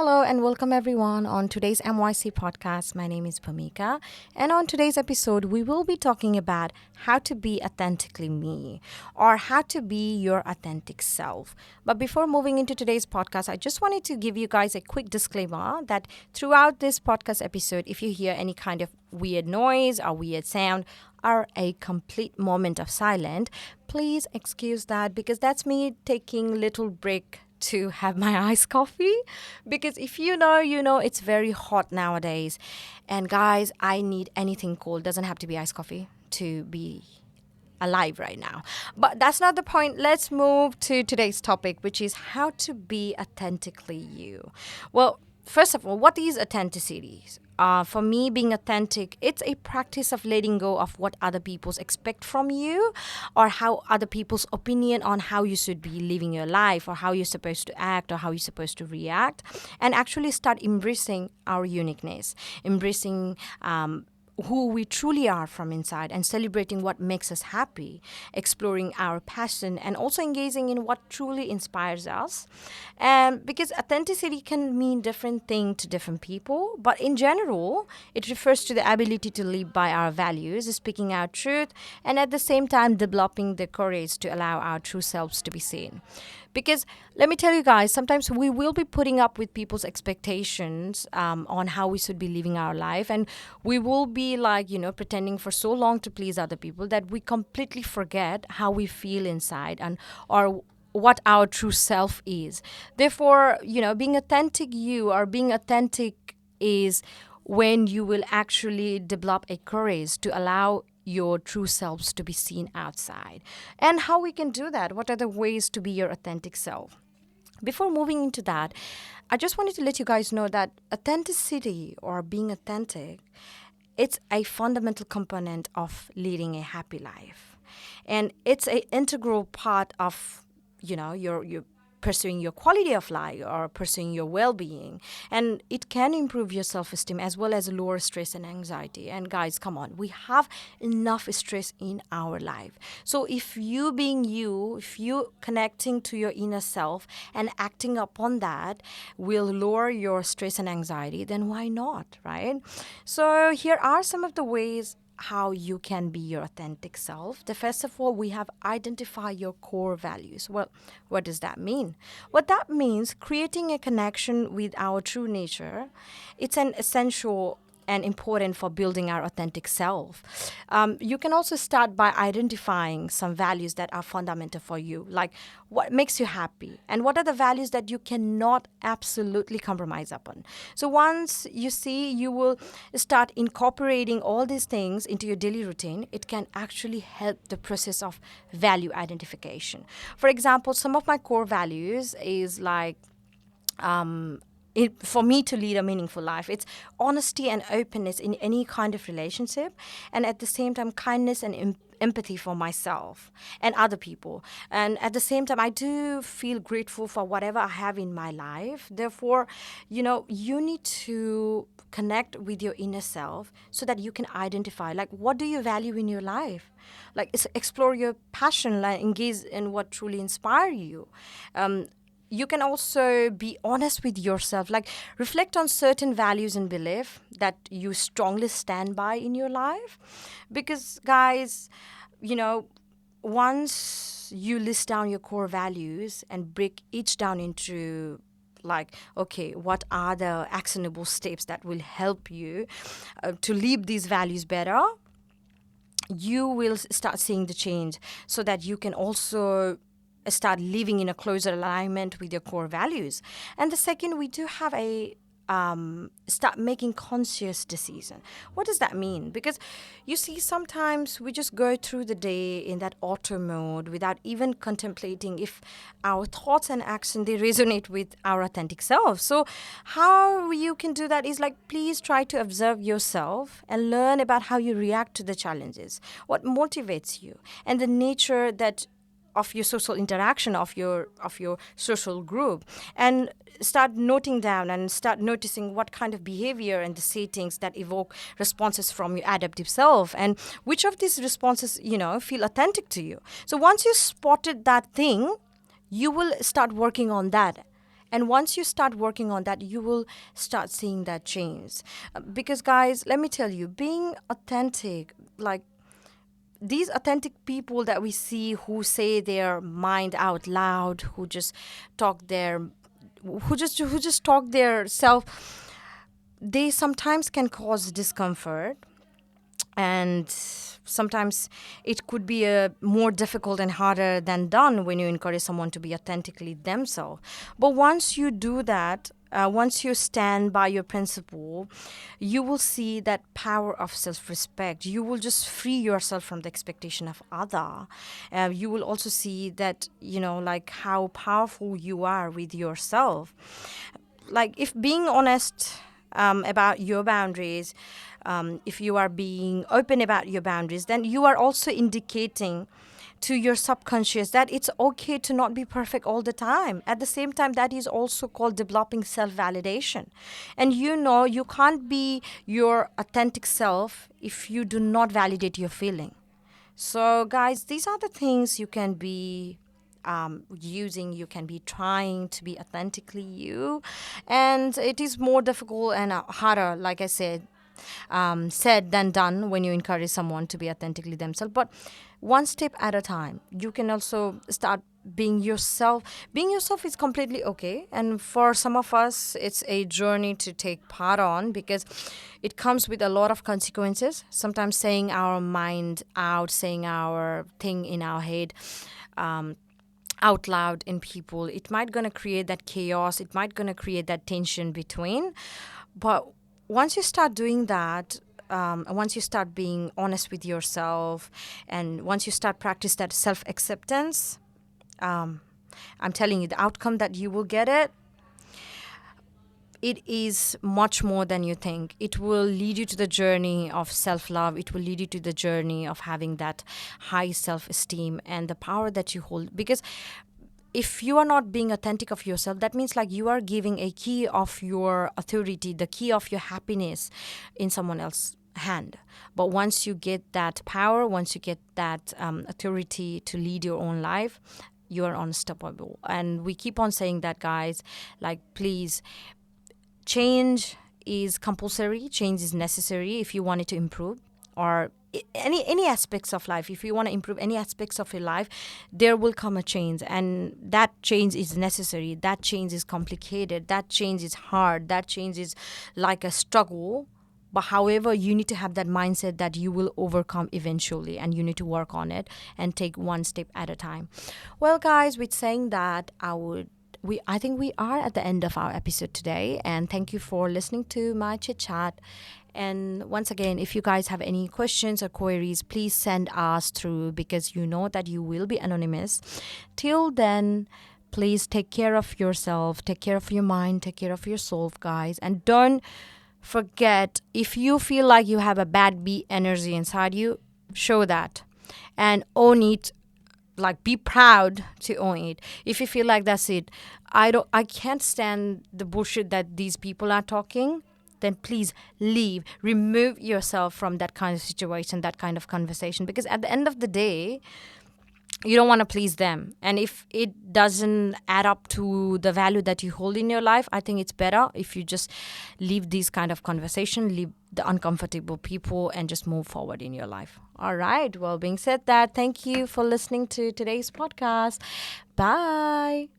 Hello and welcome everyone on today's MYC podcast. My name is Bhumika, and on today's episode, we will be talking about how to be authentically me or how to be your authentic self. But before moving into today's podcast, I just wanted to give you guys a quick disclaimer that throughout this podcast episode, if you hear any kind of weird noise or weird sound or a complete moment of silence, please excuse that because that's me taking little break to have my iced coffee, because if you know it's very hot nowadays, and guys, I need anything cold. Doesn't have to be iced coffee to be alive right now. But that's not the point. Let's move to today's topic, which is how to be authentically you. Well, first of all, what is authenticity? For me, being authentic, it's a practice of letting go of what other people expect from you or how other people's opinion on how you should be living your life or how you're supposed to act or how you're supposed to react, and actually start embracing our uniqueness, embracing who we truly are from inside and celebrating what makes us happy, exploring our passion, and also engaging in what truly inspires us. And because authenticity can mean different things to different people, but in general, it refers to the ability to live by our values, speaking our truth, and at the same time developing the courage to allow our true selves to be seen. Because let me tell you guys, sometimes we will be putting up with people's expectations on how we should be living our life. And we will be pretending for so long to please other people that we completely forget how we feel inside and or what our true self is. Therefore, being authentic you or being authentic is when you will actually develop a courage to allow your true selves to be seen outside. And how we can do that? What are the ways to be your authentic self? Before moving into that, I just wanted to let you guys know that authenticity or being authentic, it's a fundamental component of leading a happy life. And it's an integral part of, your pursuing your quality of life or pursuing your well-being, and it can improve your self-esteem as well as lower stress and anxiety. And guys, come on, we have enough stress in our life. So if you being you, if you connecting to your inner self and acting upon that will lower your stress and anxiety, then why not, right? So here are some of the ways how you can be your authentic self. The first of all, we have identify your core values. Well, what does that mean? What that means, creating a connection with our true nature. It's an essential and important for building our authentic self. You can also start by identifying some values that are fundamental for you, like what makes you happy and what are the values that you cannot absolutely compromise upon. So once you see, you will start incorporating all these things into your daily routine. It can actually help the process of value identification. For example, some of my core values is like for me to lead a meaningful life, it's honesty and openness in any kind of relationship, and at the same time, kindness and empathy for myself and other people. And at the same time, I do feel grateful for whatever I have in my life. Therefore, you need to connect with your inner self so that you can identify, like, what do you value in your life? Like, explore your passion, like, engage in what truly inspires you. You can also be honest with yourself, like reflect on certain values and belief that you strongly stand by in your life. Because guys, once you list down your core values and break each down into like, okay, what are the actionable steps that will help you to live these values better, you will start seeing the change so that you can also start living in a closer alignment with your core values. And the second, we do have a start making conscious decision. What does that mean? Because you see, sometimes we just go through the day in that auto mode without even contemplating if our thoughts and action they resonate with our authentic self. So how you can do that is like, please try to observe yourself and learn about how you react to the challenges, what motivates you, and the nature that of your social interaction, of your social group, and start noting down and start noticing what kind of behavior and the settings that evoke responses from your adaptive self, and which of these responses feel authentic to you. So once you spotted that thing, you will start working on that And once you start working on that, you will start seeing that change. Because, guys, let me tell you, being authentic, like these authentic people that we see who say their mind out loud, talk their, who just talk their self, they sometimes can cause discomfort, and sometimes it could be more difficult and harder than done when you encourage someone to be authentically themselves. But once you do that, once you stand by your principle, you will see that power of self-respect. You will just free yourself from the expectation of other. You will also see that, like how powerful you are with yourself. Like, if being honest about your boundaries, if you are being open about your boundaries, then you are also indicating to your subconscious that it's okay to not be perfect all the time. At the same time, that is also called developing self-validation. And you can't be your authentic self if you do not validate your feeling. So, guys, these are the things you can be using. You can be trying to be authentically you. And it is more difficult and harder, like I said than done when you encourage someone to be authentically themselves. But one step at a time, you can also start being yourself. Being yourself is completely okay. And for some of us, it's a journey to take part on, because it comes with a lot of consequences. Sometimes saying our mind out, saying our thing in our head, out loud in people, it might gonna create that chaos, it might gonna create that tension between. But once you start doing that, once you start being honest with yourself, and once you start practice that self-acceptance, I'm telling you, the outcome that you will get it is much more than you think. It will lead you to the journey of self-love. It will lead you to the journey of having that high self-esteem and the power that you hold. Because if you are not being authentic of yourself, that means like you are giving a key of your authority, the key of your happiness in someone else's hand. But once you get that power, once you get that authority to lead your own life, you are unstoppable. And we keep on saying that, guys, like, please, change is compulsory, change is necessary if you want it to improve, or any aspects of life. If you want to improve any aspects of your life, there will come a change, and that change is necessary. That change is complicated, that change is hard, that change is like a struggle. But however, you need to have that mindset that you will overcome eventually, and you need to work on it and take one step at a time. Well, guys, with saying that, I think we are at the end of our episode today, and thank you for listening to my chit chat. And once again, if you guys have any questions or queries, please send us through, because you know that you will be anonymous. Till then, please take care of yourself, take care of your mind, take care of your soul, guys. And don't forget, if you feel like you have a bad bee energy inside you, show that and own it. Like, be proud to own it. If you feel like that's it, I can't stand the bullshit that these people are talking, then please leave, remove yourself from that kind of situation, that kind of conversation, because at the end of the day, you don't want to please them. And if it doesn't add up to the value that you hold in your life, I think it's better if you just leave these kind of conversation, leave the uncomfortable people, and just move forward in your life. All right. Well, being said that, thank you for listening to today's podcast. Bye.